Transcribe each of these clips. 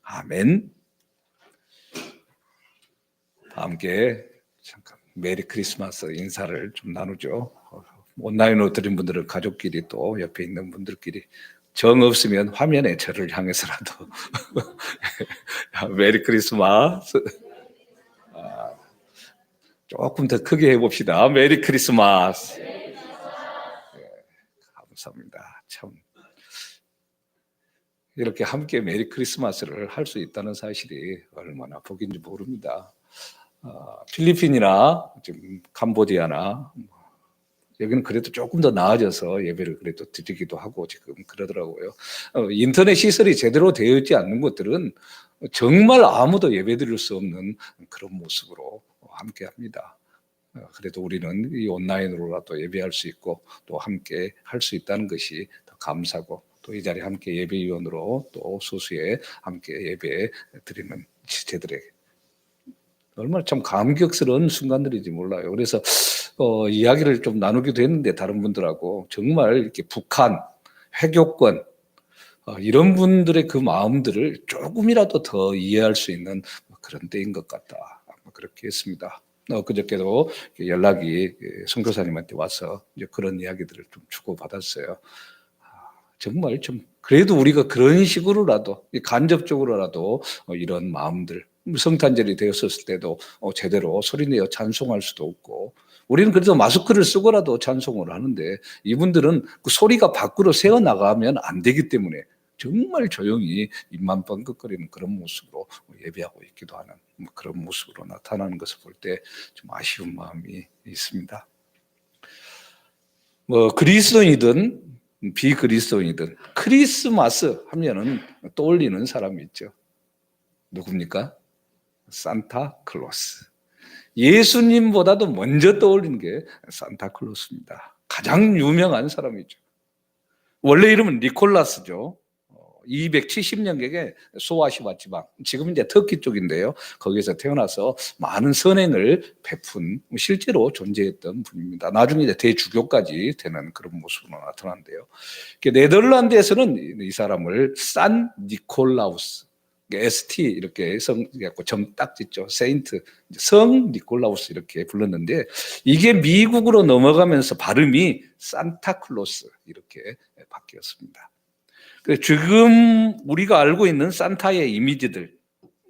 아멘. 함께 잠깐 메리 크리스마스 인사를 좀 나누죠. 온라인으로 드린 분들은 가족끼리 또 옆에 있는 분들끼리 정 없으면 화면에 저를 향해서라도 메리 크리스마스. 조금 더 크게 해봅시다. 메리 크리스마스. 네, 감사합니다. 참 이렇게 함께 메리 크리스마스를 할 수 있다는 사실이 얼마나 복인지 모릅니다. 필리핀이나 지금 캄보디아나 여기는 그래도 조금 더 나아져서 예배를 그래도 드리기도 하고 지금 그러더라고요. 인터넷 시설이 제대로 되어 있지 않는 곳들은 정말 아무도 예배 드릴 수 없는 그런 모습으로 함께합니다. 그래도 우리는 이 온라인으로라도 예배할 수 있고 또 함께 할 수 있다는 것이 더 감사고 또 이 자리에 함께 예배위원으로 또 소수에 함께 예배 드리는 지체들에게 얼마나 참 감격스러운 순간들인지 몰라요. 그래서 이야기를 좀 나누기도 했는데 다른 분들하고 정말 이렇게 북한, 회교권 이런 분들의 그 마음들을 조금이라도 더 이해할 수 있는 그런 때인 것 같다. 그렇게 했습니다. 그저께도 연락이 선교사님한테 와서 이제 그런 이야기들을 좀 주고받았어요. 정말 좀 그래도 우리가 그런 식으로라도 간접적으로라도 이런 마음들 성탄절이 되었을 때도 제대로 소리내어 찬송할 수도 없고 우리는 그래도 마스크를 쓰고라도 찬송을 하는데 이분들은 그 소리가 밖으로 새어나가면 안 되기 때문에 정말 조용히 입만 뻥긋거리는 그런 모습으로 예배하고 있기도 하는 그런 모습으로 나타나는 것을 볼 때 좀 아쉬운 마음이 있습니다. 그리스도인이든 비그리스도인이든 크리스마스 하면은 떠올리는 사람이 있죠. 누굽니까? 산타클로스. 예수님보다도 먼저 떠올리는 게 산타클로스입니다. 가장 유명한 사람이죠. 원래 이름은 니콜라스죠. 270년경에 소아시아 지방, 지금 이제 터키 쪽인데요. 거기에서 태어나서 많은 선행을 베푼 실제로 존재했던 분입니다. 나중에 이제 대주교까지 되는 그런 모습으로 나타난대요. 네덜란드에서는 이 사람을 산 니콜라우스, ST 이렇게 점 딱 짓죠. 세인트, 성 니콜라우스 이렇게 불렀는데 이게 미국으로 넘어가면서 발음이 산타클로스 이렇게 바뀌었습니다. 지금 우리가 알고 있는 산타의 이미지들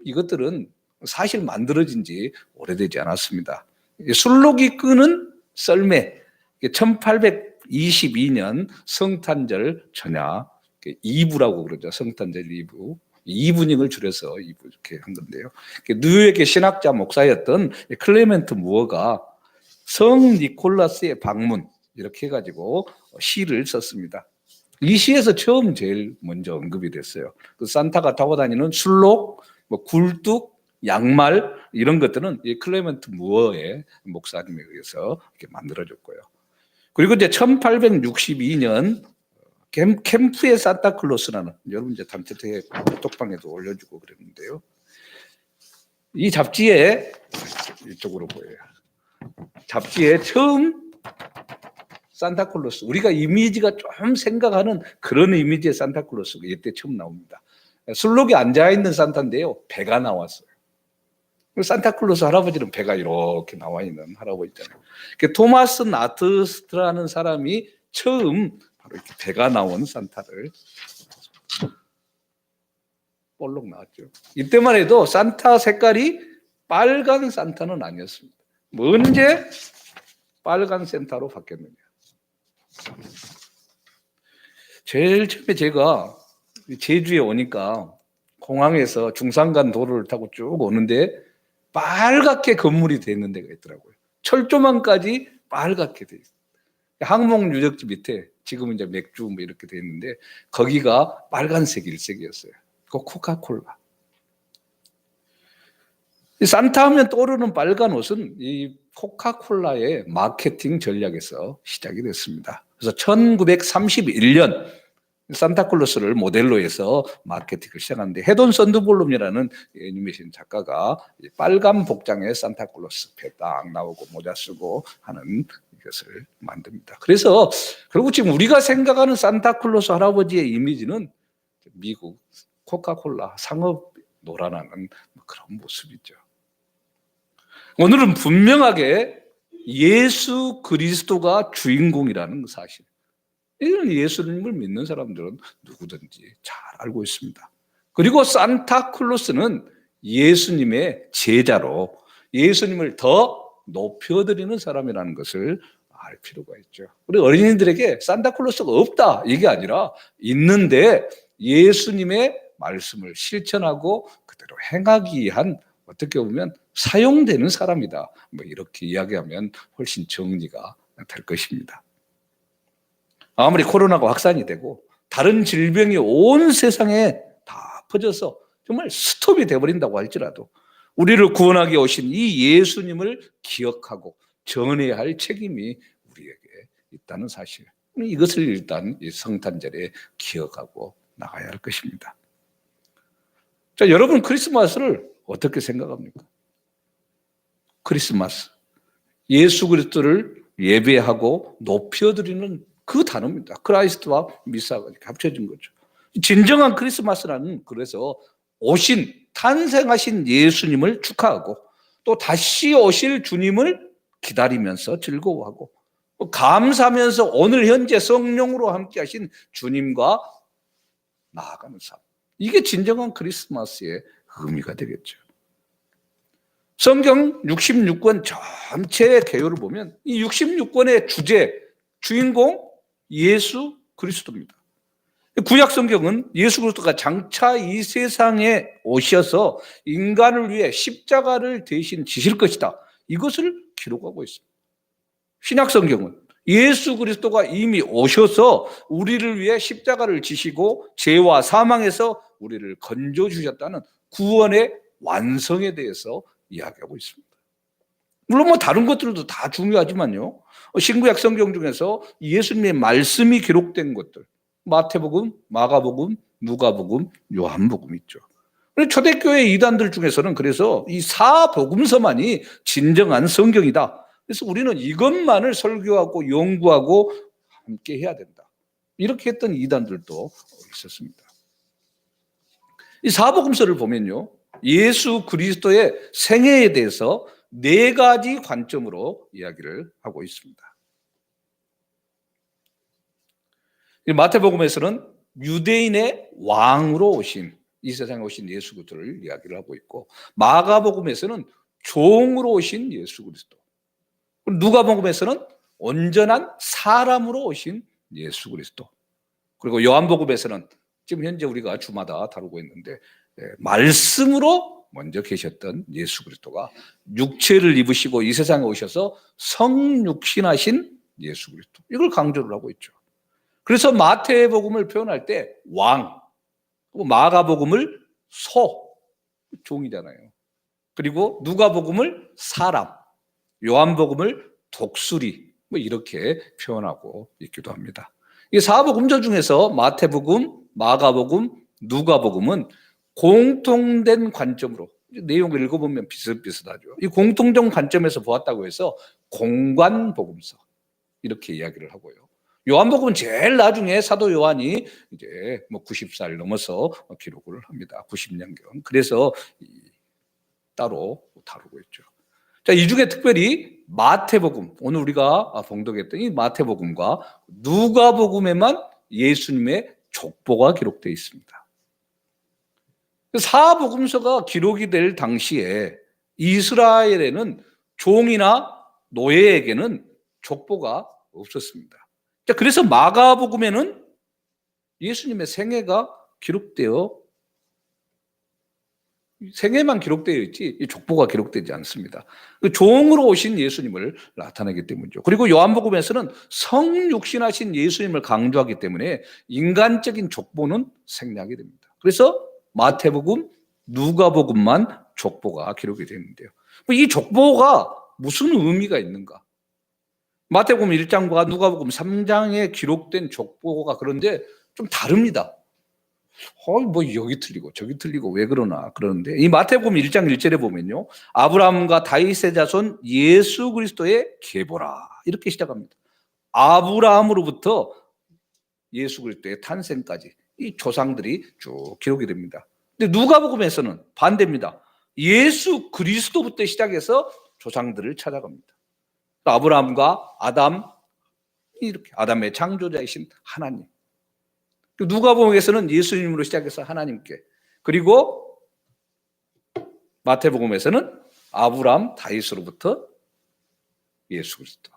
이것들은 사실 만들어진 지 오래되지 않았습니다. 술록이 끄는 썰매 1822년 성탄절 전야 이브라고 그러죠. 성탄절 이브. 이브닝을 줄여서 이브 이렇게 한 건데요. 뉴욕의 신학자 목사였던 클레멘트 무어가 성 니콜라스의 방문 이렇게 해가지고 시를 썼습니다. 이 시에서 처음 제일 먼저 언급이 됐어요. 그 산타가 타고 다니는 술록, 굴뚝, 양말 이런 것들은 이 클레멘트 무어의 목사님에 의해서 이렇게 만들어졌고요. 그리고 이제 1862년 캠프의 산타클로스라는 여러분 이제 단체에 톡방에도 올려주고 그랬는데요. 이 잡지에 이쪽으로 보여요. 잡지에 처음 산타클로스 우리가 이미지가 좀 생각하는 그런 이미지의 산타클로스가 이때 처음 나옵니다. 술록에 앉아있는 산타인데요. 배가 나왔어요. 산타클로스 할아버지는 배가 이렇게 나와 있는 할아버지잖아요. 토마스 나트스트라는 사람이 처음 바로 이렇게 배가 나온 산타를 볼록 나왔죠. 이때만 해도 산타 색깔이 빨간 산타는 아니었습니다. 언제 빨간 산타로 바뀌었느냐. 제일 처음에 제가 제주에 오니까 공항에서 중산간 도로를 타고 쭉 오는데 빨갛게 건물이 돼 있는 데가 있더라고요. 철조망까지 빨갛게 돼 있어요. 항목 유적지 밑에 지금은 이제 맥주 뭐 이렇게 돼 있는데 거기가 빨간색 일색이었어요. 그 코카콜라. 이 산타 하면 떠오르는 빨간 옷은 이 코카콜라의 마케팅 전략에서 시작이 됐습니다. 그래서 1931년 산타클로스를 모델로 해서 마케팅을 시작하는데 헤돈 선드볼룸이라는 애니메이션 작가가 빨간 복장의 산타클로스 배 딱 나오고 모자 쓰고 하는 이것을 만듭니다. 그래서 결국 지금 우리가 생각하는 산타클로스 할아버지의 이미지는 미국 코카콜라 상업 놀아나는 그런 모습이죠. 오늘은 분명하게 예수 그리스도가 주인공이라는 사실, 이런 예수님을 믿는 사람들은 누구든지 잘 알고 있습니다. 그리고 산타클로스는 예수님의 제자로 예수님을 더 높여드리는 사람이라는 것을 알 필요가 있죠. 우리 어린이들에게 산타클로스가 없다 이게 아니라 있는데 예수님의 말씀을 실천하고 그대로 행하기 위한, 어떻게 보면 사용되는 사람이다, 이렇게 이야기하면 훨씬 정리가 될 것입니다. 아무리 코로나가 확산이 되고 다른 질병이 온 세상에 다 퍼져서 정말 스톱이 되어버린다고 할지라도 우리를 구원하기 오신 이 예수님을 기억하고 전해야 할 책임이 우리에게 있다는 사실, 이것을 일단 이 성탄절에 기억하고 나가야 할 것입니다. 자, 여러분 크리스마스를 어떻게 생각합니까? 크리스마스, 예수 그리스도를 예배하고 높여드리는 그 단어입니다. 크라이스트와 미사가 합쳐진 거죠. 진정한 크리스마스라는, 그래서 탄생하신 예수님을 축하하고 또 다시 오실 주님을 기다리면서 즐거워하고 감사하면서 오늘 현재 성령으로 함께 하신 주님과 나아가는 삶, 이게 진정한 크리스마스의 의미가 되겠죠. 성경 66권 전체의 개요를 보면 이 66권의 주인공 예수 그리스도입니다. 구약 성경은 예수 그리스도가 장차 이 세상에 오셔서 인간을 위해 십자가를 대신 지실 것이다, 이것을 기록하고 있습니다. 신약 성경은 예수 그리스도가 이미 오셔서 우리를 위해 십자가를 지시고 죄와 사망에서 우리를 건져 주셨다는 구원의 완성에 대해서 이야기하고 있습니다. 물론 다른 것들도 다 중요하지만요, 신구약 성경 중에서 예수님의 말씀이 기록된 것들, 마태복음, 마가복음, 누가복음, 요한복음 있죠. 초대교회 이단들 중에서는 그래서 이 사복음서만이 진정한 성경이다, 그래서 우리는 이것만을 설교하고 연구하고 함께 해야 된다, 이렇게 했던 이단들도 있었습니다. 이 사복음서를 보면요, 예수 그리스도의 생애에 대해서 4가지 관점으로 이야기를 하고 있습니다. 마태복음에서는 유대인의 왕으로 오신, 이 세상에 오신 예수 그리스도를 이야기를 하고 있고, 마가복음에서는 종으로 오신 예수 그리스도, 누가복음에서는 온전한 사람으로 오신 예수 그리스도, 그리고 요한복음에서는 지금 현재 우리가 주마다 다루고 있는데 말씀으로 먼저 계셨던 예수 그리스도가 육체를 입으시고 이 세상에 오셔서 성육신하신 예수 그리스도, 이걸 강조를 하고 있죠. 그래서 마태복음을 표현할 때 왕, 마가복음을 종이잖아요. 그리고 누가복음을 사람, 요한복음을 독수리, 이렇게 표현하고 있기도 합니다. 이 사복음서 중에서 마태복음, 마가복음, 누가복음은 공통된 관점으로, 내용을 읽어보면 비슷비슷하죠. 이 공통된 관점에서 보았다고 해서 공관복음서, 이렇게 이야기를 하고요. 요한복음은 제일 나중에 사도 요한이 이제 90살 넘어서 기록을 합니다. 90년경. 그래서 따로 다루고 있죠. 자, 이 중에 특별히 마태복음, 오늘 우리가 봉독했던 이 마태복음과 누가복음에만 예수님의 족보가 기록되어 있습니다. 사복음서가 기록이 될 당시에 이스라엘에는 종이나 노예에게는 족보가 없었습니다. 자, 그래서 마가복음에는 예수님의 생애만 기록되어 있지 족보가 기록되지 않습니다. 종으로 오신 예수님을 나타내기 때문이죠. 그리고 요한복음에서는 성육신하신 예수님을 강조하기 때문에 인간적인 족보는 생략이 됩니다. 그래서 마태복음, 누가복음만 족보가 기록이 되는데요. 이 족보가 무슨 의미가 있는가? 마태복음 1장과 누가복음 3장에 기록된 족보가 그런데 좀 다릅니다. 여기 틀리고 저기 틀리고 왜 그러나 그러는데, 이 마태복음 1장 1절에 보면요, 아브라함과 다윗의 자손 예수 그리스도의 계보라, 이렇게 시작합니다. 아브라함으로부터 예수 그리스도의 탄생까지 이 조상들이 쭉 기록이 됩니다. 근데 누가복음에서는 반대입니다. 예수 그리스도부터 시작해서 조상들을 찾아갑니다. 아브라함과 아담, 이렇게 아담의 창조자이신 하나님. 누가복음에서는 예수님으로 시작해서 하나님께, 그리고 마태복음에서는 아브라함, 다윗으로부터 예수 그리스도.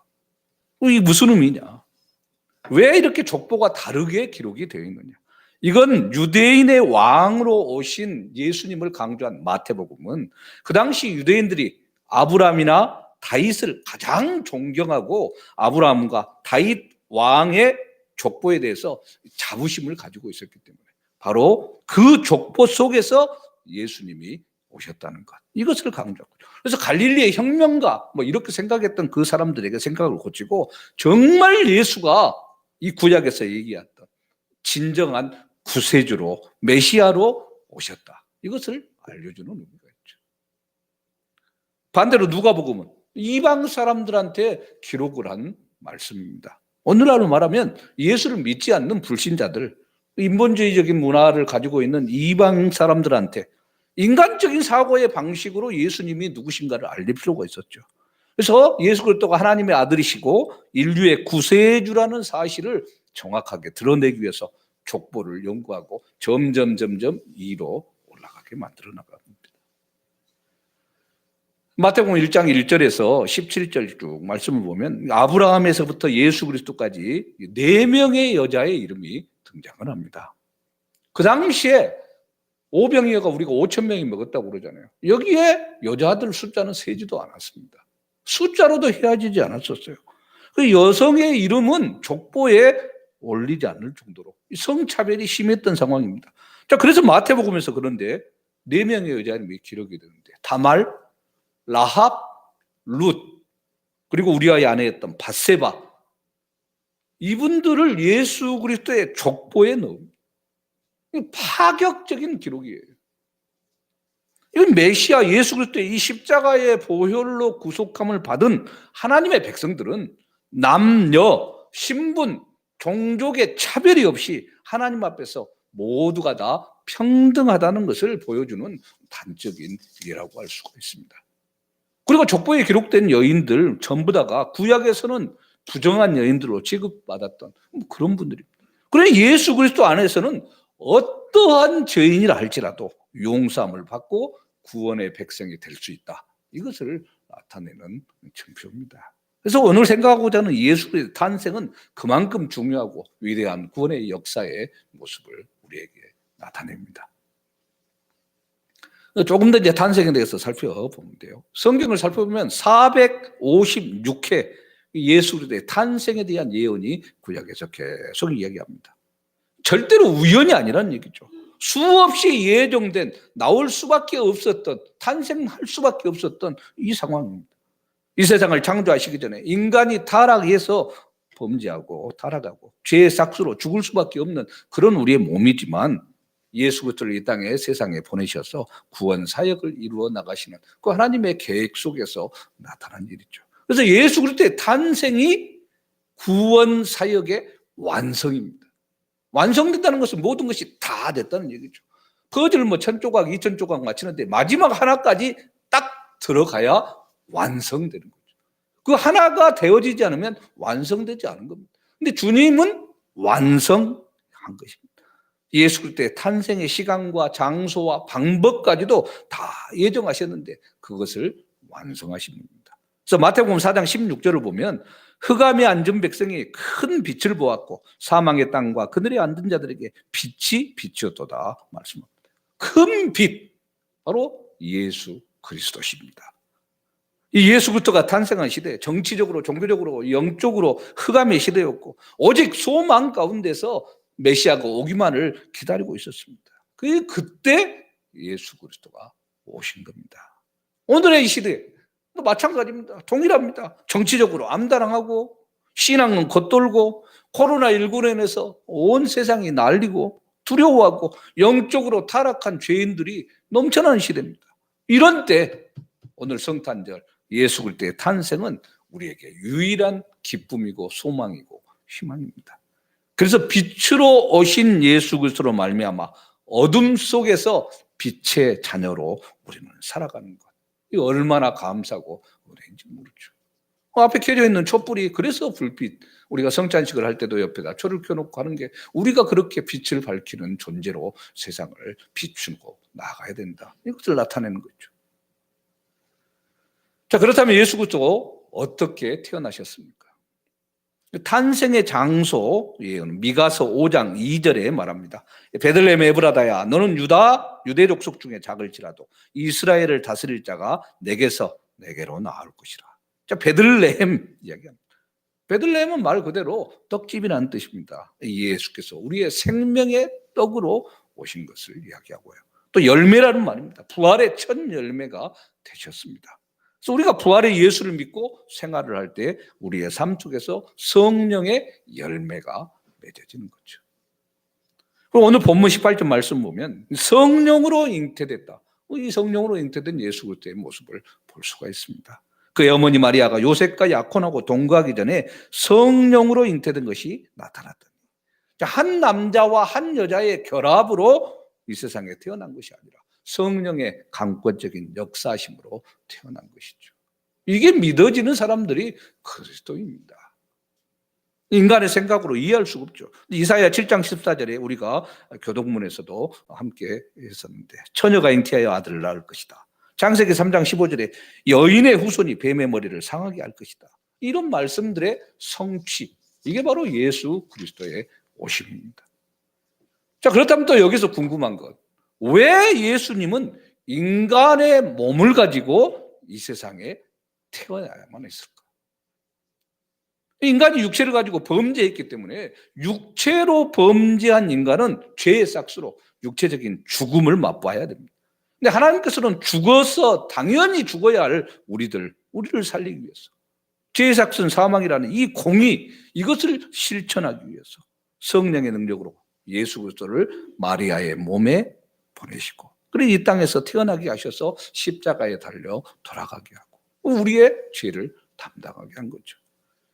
이게 무슨 의미냐? 왜 이렇게 족보가 다르게 기록이 되어 있느냐? 이건 유대인의 왕으로 오신 예수님을 강조한 마태복음은 그 당시 유대인들이 아브라함이나 다윗을 가장 존경하고 아브라함과 다윗 왕의 족보에 대해서 자부심을 가지고 있었기 때문에 바로 그 족보 속에서 예수님이 오셨다는 것, 이것을 강조하고, 그래서 갈릴리의 혁명가 이렇게 생각했던 그 사람들에게 생각을 고치고 정말 예수가 이 구약에서 얘기했던 진정한 구세주로, 메시아로 오셨다, 이것을 알려주는 의미가 있죠. 반대로 누가복음은 이방 사람들한테 기록을 한 말씀입니다. 오늘날로 말하면 예수를 믿지 않는 불신자들, 인본주의적인 문화를 가지고 있는 이방 사람들한테 인간적인 사고의 방식으로 예수님이 누구신가를 알릴 필요가 있었죠. 그래서 예수 그리스도가 하나님의 아들이시고 인류의 구세주라는 사실을 정확하게 드러내기 위해서 족보를 연구하고 점점 2로 올라가게 만들어 나갑니다. 마태복음 1장 1절에서 17절 쭉 말씀을 보면 아브라함에서부터 예수 그리스도까지 4명의 여자의 이름이 등장을 합니다. 그 당시에 오병이어가 우리가 5,000명이 먹었다고 그러잖아요. 여기에 여자들 숫자는 세지도 않았습니다. 숫자로도 헤아지지 않았었어요. 그 여성의 이름은 족보에 올리지 않을 정도로 성차별이 심했던 상황입니다. 자, 그래서 마태복음에서 그런데 4명의 여자 이름이 기록이 되는데 다말, 라합, 룻, 그리고 우리와의 아내였던 밧세바, 이분들을 예수 그리스도의 족보에 넣습니다. 파격적인 기록이에요. 이건 메시아 예수 그리스도의 이 십자가의 보혈로 구속함을 받은 하나님의 백성들은 남녀, 신분, 종족의 차별이 없이 하나님 앞에서 모두가 다 평등하다는 것을 보여주는 단적인 예라고 할 수가 있습니다. 그리고 족보에 기록된 여인들 전부 다가 구약에서는 부정한 여인들로 취급받았던 그런 분들입니다. 그러나 예수 그리스도 안에서는 어떠한 죄인이라 할지라도 용서함을 받고 구원의 백성이 될 수 있다, 이것을 나타내는 증표입니다. 그래서 오늘 생각하고자 하는 예수 그리스도의 탄생은 그만큼 중요하고 위대한 구원의 역사의 모습을 우리에게 나타냅니다. 조금 더 이제 탄생에 대해서 살펴보면 돼요. 성경을 살펴보면 456회 예수 그리스도의 탄생에 대한 예언이 구약에서 계속 이야기합니다. 절대로 우연이 아니라는 얘기죠. 수없이 예정된, 나올 수밖에 없었던, 탄생할 수밖에 없었던 이 상황입니다. 이 세상을 창조하시기 전에 인간이 타락해서 범죄하고 타락하고 죄의 삭수로 죽을 수밖에 없는 그런 우리의 몸이지만 예수 그리스도를 이 땅에 세상에 보내셔서 구원 사역을 이루어 나가시는 그 하나님의 계획 속에서 나타난 일이죠. 그래서 예수 그리스도의 탄생이 구원 사역의 완성입니다. 완성된다는 것은 모든 것이 다 됐다는 얘기죠. 퍼즐을 1,000조각, 2,000조각 맞추는데 마지막 하나까지 딱 들어가야 완성되는 거죠. 그 하나가 되어지지 않으면 완성되지 않은 겁니다. 근데 주님은 완성한 것입니다. 예수 그리스도의 탄생의 시간과 장소와 방법까지도 다 예정하셨는데 그것을 완성하신 겁니다. 그래서 마태복음 4장 16절을 보면 흑암에 앉은 백성이 큰 빛을 보았고 사망의 땅과 그늘에 앉은 자들에게 빛이 비추었도다 말씀합니다. 큰 빛, 바로 예수 그리스도십니다. 이 예수 그리스도가 탄생한 시대, 정치적으로, 종교적으로, 영적으로 흑암의 시대였고 오직 소망 가운데서 메시아가 오기만을 기다리고 있었습니다. 그때 예수 그리스도가 오신 겁니다. 오늘의 이 시대 마찬가지입니다. 동일합니다. 정치적으로 암다랑하고 신앙은 겉돌고 코로나19로 인해서 온 세상이 난리고 두려워하고 영적으로 타락한 죄인들이 넘쳐나는 시대입니다. 이런 때 오늘 성탄절 예수 그리스도의 탄생은 우리에게 유일한 기쁨이고 소망이고 희망입니다. 그래서 빛으로 오신 예수 그리스도로 말미암아 어둠 속에서 빛의 자녀로 우리는 살아가는 것. 이거 얼마나 감사고 은혜인지 모르죠. 앞에 켜져 있는 촛불이 그래서 불빛, 우리가 성찬식을 할 때도 옆에다 초를 켜놓고 하는 게 우리가 그렇게 빛을 밝히는 존재로 세상을 비추고 나가야 된다. 이것을 나타내는 거죠. 자, 그렇다면 예수 그리스도 어떻게 태어나셨습니까? 탄생의 장소 예언 미가서 5장 2절에 말합니다. 베들레헴 에브라다야 너는 유대 족속 중에 작을지라도 이스라엘을 다스릴 자가 내게서 내게로 나올 것이라. 자, 베들레헴 이야기합니다. 베들레헴은 말 그대로 떡집이라는 뜻입니다. 예수께서 우리의 생명의 떡으로 오신 것을 이야기하고요. 또 열매라는 말입니다. 부활의 첫 열매가 되셨습니다. 그래서 우리가 부활의 예수를 믿고 생활을 할 때 우리의 삶 속에서 성령의 열매가 맺어지는 거죠. 그럼 오늘 본문 18절 말씀 보면 성령으로 잉태됐다. 이 성령으로 잉태된 예수 그리스도의 모습을 볼 수가 있습니다. 그의 어머니 마리아가 요셉과 약혼하고 동거하기 전에 성령으로 잉태된 것이 나타났더니 한 남자와 한 여자의 결합으로 이 세상에 태어난 것이 아니라 성령의 강권적인 역사심으로 태어난 것이죠. 이게 믿어지는 사람들이 그리스도입니다. 인간의 생각으로 이해할 수가 없죠. 이사야 7장 14절에 우리가 교독문에서도 함께 했었는데 처녀가 잉태하여 아들을 낳을 것이다. 창세기 3장 15절에 여인의 후손이 뱀의 머리를 상하게 할 것이다. 이런 말씀들의 성취, 이게 바로 예수 그리스도의 오심입니다. 자, 그렇다면 또 여기서 궁금한 것, 왜 예수님은 인간의 몸을 가지고 이 세상에 태어나야만 했을까? 인간이 육체를 가지고 범죄했기 때문에 육체로 범죄한 인간은 죄의 삭스로 육체적인 죽음을 맛봐야 됩니다. 근데 하나님께서는 죽어서 당연히 죽어야 할 우리를 살리기 위해서 죄의 삭스는 사망이라는 이 공의, 이것을 실천하기 위해서 성령의 능력으로 예수 그리스도를 마리아의 몸에 보내시고 그리고 이 땅에서 태어나게 하셔서 십자가에 달려 돌아가게 하고 우리의 죄를 담당하게 한 거죠.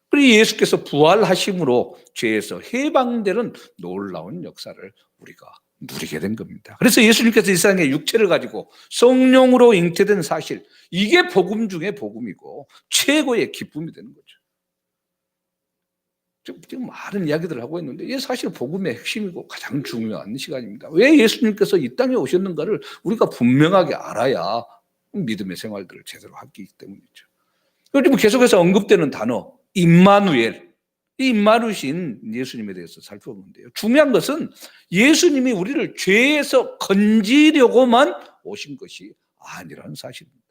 그리고 예수께서 부활하심으로 죄에서 해방되는 놀라운 역사를 우리가 누리게 된 겁니다. 그래서 예수님께서 이 세상에 육체를 가지고 성령으로 잉태된 사실, 이게 복음 중에 복음이고 최고의 기쁨이 되는 거죠. 지금 많은 이야기들을 하고 있는데 이게 사실 복음의 핵심이고 가장 중요한 시간입니다. 왜 예수님께서 이 땅에 오셨는가를 우리가 분명하게 알아야 믿음의 생활들을 제대로 하기 때문이죠. 그리고 계속해서 언급되는 단어 임마누엘, 이 임마누신 예수님에 대해서 살펴보는데요. 중요한 것은 예수님이 우리를 죄에서 건지려고만 오신 것이 아니라는 사실입니다.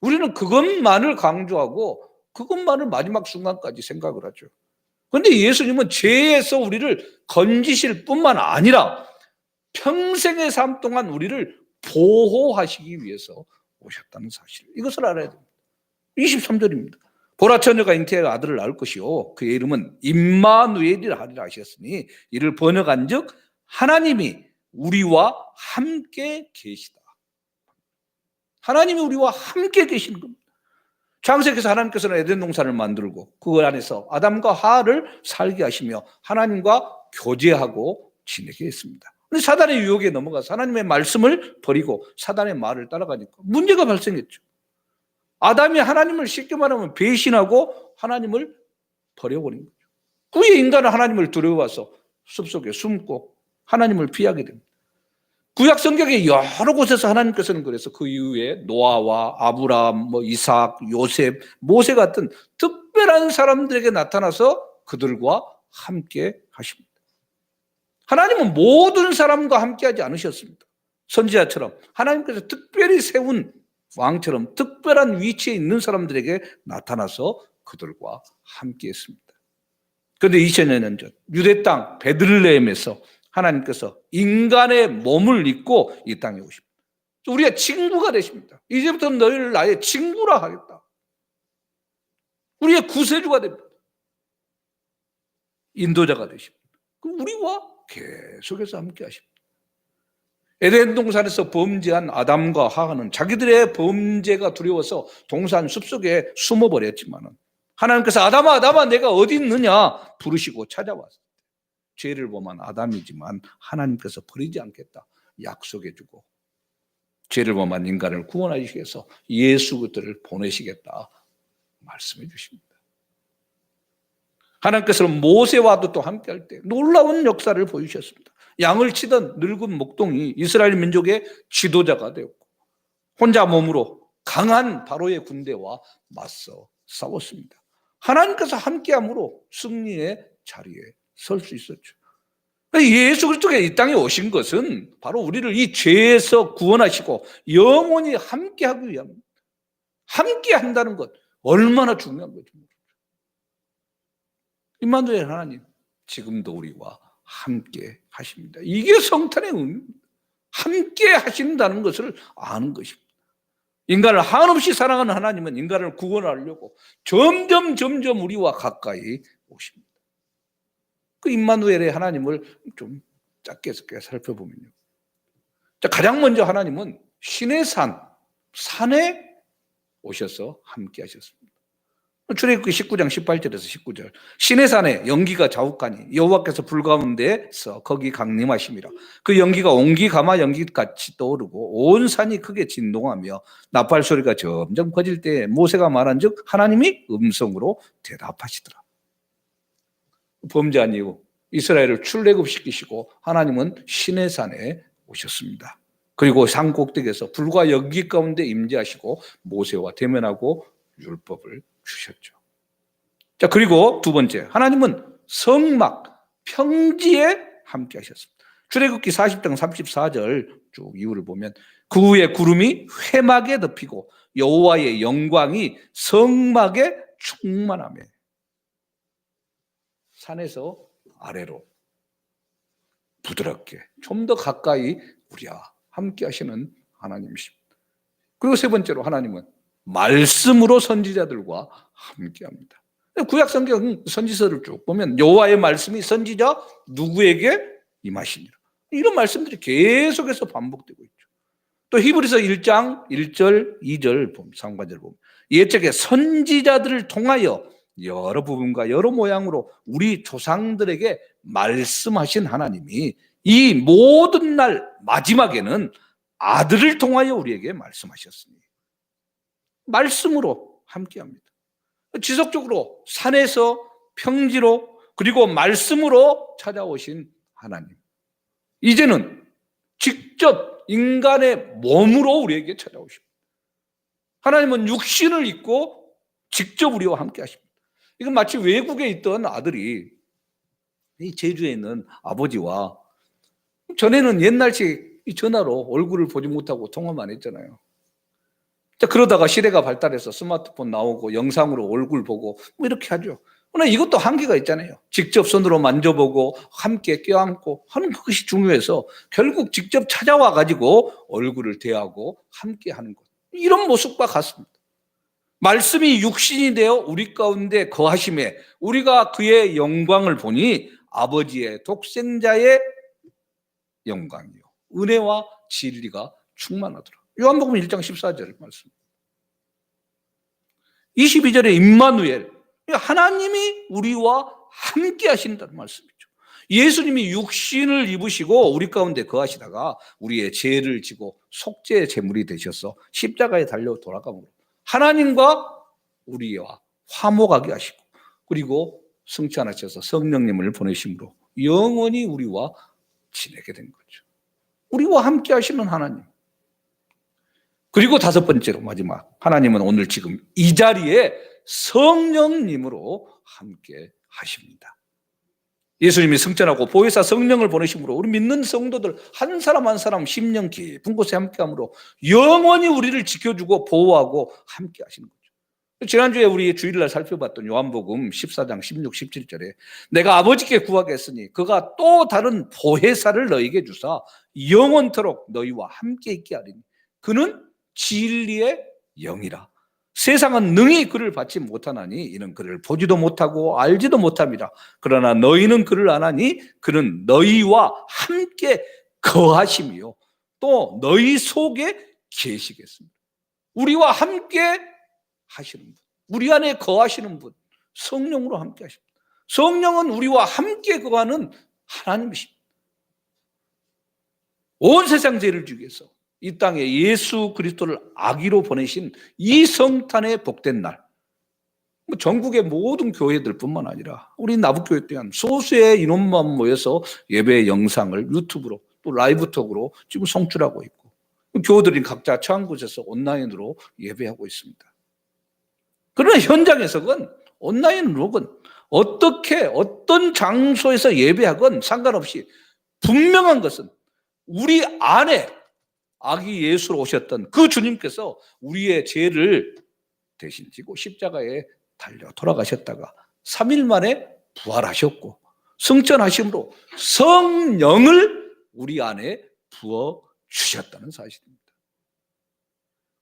우리는 그것만을 강조하고 그것만을 마지막 순간까지 생각을 하죠. 그런데 예수님은 죄에서 우리를 건지실 뿐만 아니라 평생의 삶 동안 우리를 보호하시기 위해서 오셨다는 사실, 이것을 알아야 됩니다. 23절입니다. 보라 처녀가 잉태하여 아들을 낳을 것이요 그의 이름은 임마누엘이라 하리라 하셨으니 이를 번역한즉 하나님이 우리와 함께 계시다. 하나님이 우리와 함께 계시는 겁니다. 창세기에서 하나님께서는 에덴 동산을 만들고 그 안에서 아담과 하와를 살게 하시며 하나님과 교제하고 지내게 했습니다. 그런데 사단의 유혹에 넘어가서 하나님의 말씀을 버리고 사단의 말을 따라가니까 문제가 발생했죠. 아담이 하나님을 쉽게 말하면 배신하고 하나님을 버려버린 거죠. 그의 인간은 하나님을 두려워서 숲속에 숨고 하나님을 피하게 됩니다. 구약 성경의 여러 곳에서 하나님께서는 그래서 그 이후에 노아와 아브라함, 이삭, 요셉, 모세 같은 특별한 사람들에게 나타나서 그들과 함께 하십니다. 하나님은 모든 사람과 함께 하지 않으셨습니다. 선지자처럼 하나님께서 특별히 세운 왕처럼 특별한 위치에 있는 사람들에게 나타나서 그들과 함께 했습니다. 그런데 2000년 전 유대 땅 베들레헴에서 하나님께서 인간의 몸을 입고 이 땅에 오십니다. 우리의 친구가 되십니다. 이제부터 너희를 나의 친구라 하겠다. 우리의 구세주가 됩니다. 인도자가 되십니다. 우리와 계속해서 함께 하십니다. 에덴 동산에서 범죄한 아담과 하와는 자기들의 범죄가 두려워서 동산 숲속에 숨어버렸지만 하나님께서 아담아 아담아 내가 어디 있느냐 부르시고 찾아왔어요. 죄를 범한 아담이지만 하나님께서 버리지 않겠다 약속해주고 죄를 범한 인간을 구원하시기 위해서 예수 그리스도를 보내시겠다 말씀해 주십니다. 하나님께서는 모세와도 또 함께할 때 놀라운 역사를 보이셨습니다. 양을 치던 늙은 목동이 이스라엘 민족의 지도자가 되었고 혼자 몸으로 강한 바로의 군대와 맞서 싸웠습니다. 하나님께서 함께함으로 승리의 자리에 설 수 있었죠. 예수 그리스도가 이 땅에 오신 것은 바로 우리를 이 죄에서 구원하시고 영원히 함께하기 위함입니다. 함께한다는 것 얼마나 중요한 거죠. 임마누엘 하나님 지금도 우리와 함께 하십니다. 이게 성탄의 의미입니다. 함께 하신다는 것을 아는 것입니다. 인간을 한없이 사랑하는 하나님은 인간을 구원하려고 점점 우리와 가까이 오십니다. 그 임마누엘의 하나님을 좀 짧게 살펴보면요. 가장 먼저 하나님은 신의 산에 오셔서 함께 하셨습니다. 출애굽기 19장 18절에서 19절 신의 산에 연기가 자욱하니 여호와께서 불 가운데서 거기 강림하심이라. 그 연기가 옹기 가마 연기같이 떠오르고 온 산이 크게 진동하며 나팔 소리가 점점 커질 때에 모세가 말한즉 하나님이 음성으로 대답하시더라. 범죄한 이후 이스라엘을 출애굽시키시고 하나님은 신의 산에 오셨습니다. 그리고 산 꼭대기에서 불과 연기 가운데 임재하시고 모세와 대면하고 율법을 주셨죠. 자, 그리고 두 번째, 하나님은 성막, 평지에 함께 하셨습니다. 출애굽기 40장 34절 쭉 이유를 보면 그 후에 구름이 회막에 덮이고 여호와의 영광이 성막에 충만하며 산에서 아래로 부드럽게 좀 더 가까이 우리와 함께 하시는 하나님이십니다. 그리고 세 번째로 하나님은 말씀으로 선지자들과 함께합니다. 구약 성경 선지서를 쭉 보면 여호와의 말씀이 선지자 누구에게 임하시니라 이런 말씀들이 계속해서 반복되고 있죠. 또 히브리서 1장 1절 2절 상반절 보면 옛적에 선지자들을 통하여 여러 부분과 여러 모양으로 우리 조상들에게 말씀하신 하나님이 이 모든 날 마지막에는 아들을 통하여 우리에게 말씀하셨으니 말씀으로 함께합니다. 지속적으로 산에서 평지로 그리고 말씀으로 찾아오신 하나님. 이제는 직접 인간의 몸으로 우리에게 찾아오십니다. 하나님은 육신을 입고 직접 우리와 함께 하십니다. 이건 마치 외국에 있던 아들이 이 제주에 있는 아버지와 전에는 옛날식 전화로 얼굴을 보지 못하고 통화만 했잖아요. 자, 그러다가 시대가 발달해서 스마트폰 나오고 영상으로 얼굴 보고 뭐 이렇게 하죠. 그러나 이것도 한계가 있잖아요. 직접 손으로 만져보고 함께 껴안고 하는 그것이 중요해서 결국 직접 찾아와 가지고 얼굴을 대하고 함께 하는 것. 이런 모습과 같습니다. 말씀이 육신이 되어 우리 가운데 거하심에 우리가 그의 영광을 보니 아버지의 독생자의 영광이요 은혜와 진리가 충만하더라. 요한복음 1장 14절 말씀. 22절에 임마누엘 하나님이 우리와 함께 하신다는 말씀이죠. 예수님이 육신을 입으시고 우리 가운데 거하시다가 우리의 죄를 지고 속죄의 제물이 되셔서 십자가에 달려 돌아가므로 하나님과 우리와 화목하게 하시고 그리고 승천하셔서 성령님을 보내심으로 영원히 우리와 지내게 된 거죠. 우리와 함께 하시는 하나님. 그리고 다섯 번째로 마지막 하나님은 오늘 지금 이 자리에 성령님으로 함께 하십니다. 예수님이 승천하고 보혜사 성령을 보내심으로 우리 믿는 성도들 한 사람 한 사람 심령 깊은 곳에 함께함으로 영원히 우리를 지켜주고 보호하고 함께 하시는 거죠. 지난주에 우리 주일날 살펴봤던 요한복음 14장 16, 17절에 내가 아버지께 구하겠으니 그가 또 다른 보혜사를 너희에게 주사 영원토록 너희와 함께 있게 하리니 그는 진리의 영이라. 세상은 능히 그를 받지 못하나니 이는 그를 보지도 못하고 알지도 못함이라. 그러나 너희는 그를 아나니 그는 너희와 함께 거하심이요 또 너희 속에 계시겠습니다. 우리와 함께 하시는 분, 우리 안에 거하시는 분, 성령으로 함께 하십니다. 성령은 우리와 함께 거하는 하나님이십니다. 온 세상 죄를 주기 위해서 이 땅에 예수 그리스도를 아기로 보내신 이 성탄의 복된 날, 전국의 모든 교회들뿐만 아니라 우리 나북교회 또한 소수의 인원만 모여서 예배 영상을 유튜브로 또 라이브톡으로 지금 송출하고 있고, 교우들이 각자 처한 곳에서 온라인으로 예배하고 있습니다. 그러나 현장에서는 온라인으로건 어떻게 어떤 장소에서 예배하건 상관없이 분명한 것은 우리 안에 아기 예수로 오셨던 그 주님께서 우리의 죄를 대신 지고 십자가에 달려 돌아가셨다가 3일 만에 부활하셨고 승천하심으로 성령을 우리 안에 부어주셨다는 사실입니다.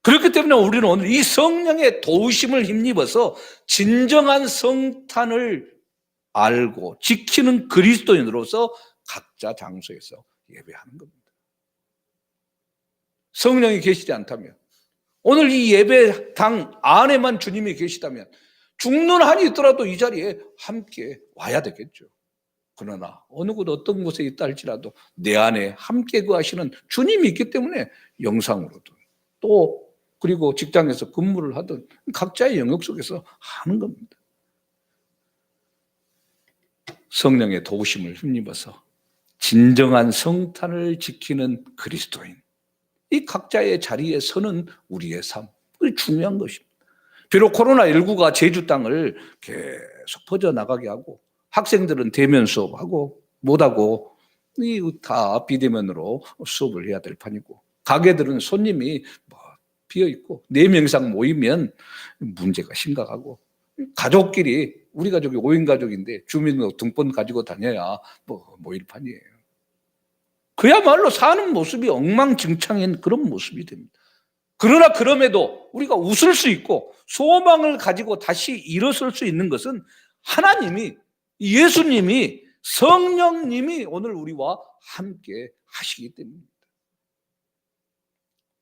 그렇기 때문에 우리는 오늘 이 성령의 도우심을 힘입어서 진정한 성탄을 알고 지키는 그리스도인으로서 각자 장소에서 예배하는 겁니다. 성령이 계시지 않다면, 오늘 이 예배당 안에만 주님이 계시다면 죽는 한이 있더라도 이 자리에 함께 와야 되겠죠. 그러나 어느 곳 어떤 곳에 있다 할지라도 내 안에 함께 거하시는 주님이 있기 때문에 영상으로도 또 그리고 직장에서 근무를 하든 각자의 영역 속에서 하는 겁니다. 성령의 도우심을 힘입어서 진정한 성탄을 지키는 그리스도인, 이 각자의 자리에 서는 우리의 삶, 그게 중요한 것입니다. 비록 코로나19가 제주 땅을 계속 퍼져나가게 하고 학생들은 대면 수업하고 못하고 다 비대면으로 수업을 해야 될 판이고, 가게들은 손님이 비어있고 4명 이상 모이면 문제가 심각하고, 가족끼리 우리 가족이 5인 가족인데 주민등본 가지고 다녀야 모일 판이에요. 그야말로 사는 모습이 엉망진창인 그런 모습이 됩니다. 그러나 그럼에도 우리가 웃을 수 있고 소망을 가지고 다시 일어설 수 있는 것은 하나님이, 예수님이, 성령님이 오늘 우리와 함께 하시기 때문입니다.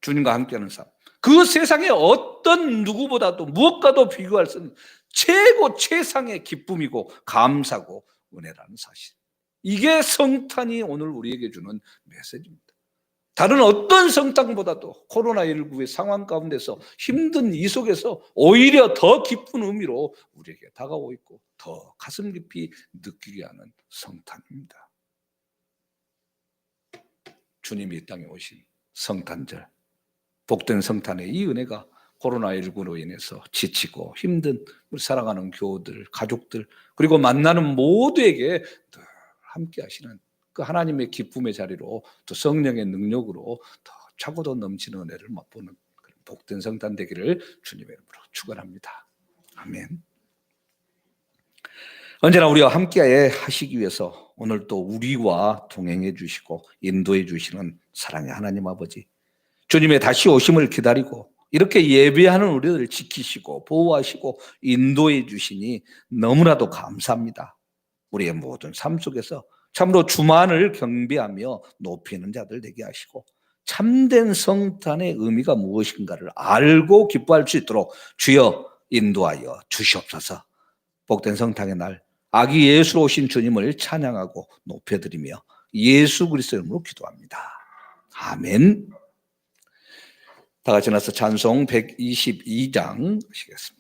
주님과 함께하는 삶, 그 세상에 어떤 누구보다도 무엇과도 비교할 수 없는 최고 최상의 기쁨이고 감사고 은혜라는 사실, 이게 성탄이 오늘 우리에게 주는 메시지입니다. 다른 어떤 성탄보다도 코로나19의 상황 가운데서 힘든 이 속에서 오히려 더 깊은 의미로 우리에게 다가오고 있고 더 가슴 깊이 느끼게 하는 성탄입니다. 주님이 이 땅에 오신 성탄절, 복된 성탄의 이 은혜가 코로나19로 인해서 지치고 힘든 우리 사랑하는 교우들, 가족들, 그리고 만나는 모두에게 늘 함께 하시는 그 하나님의 기쁨의 자리로 또 성령의 능력으로 더 차고 더 넘치는 은혜를 맛보는 그런 복된 성탄 되기를 주님의 이름으로 축원합니다. 아멘. 언제나 우리와 함께 하시기 위해서 오늘 또 우리와 동행해 주시고 인도해 주시는 사랑의 하나님 아버지, 주님의 다시 오심을 기다리고 이렇게 예배하는 우리들을 지키시고 보호하시고 인도해 주시니 너무나도 감사합니다. 우리의 모든 삶 속에서 참으로 주만을 경배하며 높이는 자들 되게 하시고 참된 성탄의 의미가 무엇인가를 알고 기뻐할 수 있도록 주여 인도하여 주시옵소서. 복된 성탄의 날 아기 예수로 오신 주님을 찬양하고 높여드리며 예수 그리스도의 이름으로 기도합니다. 아멘. 다 같이 나서 찬송 122장 하시겠습니다.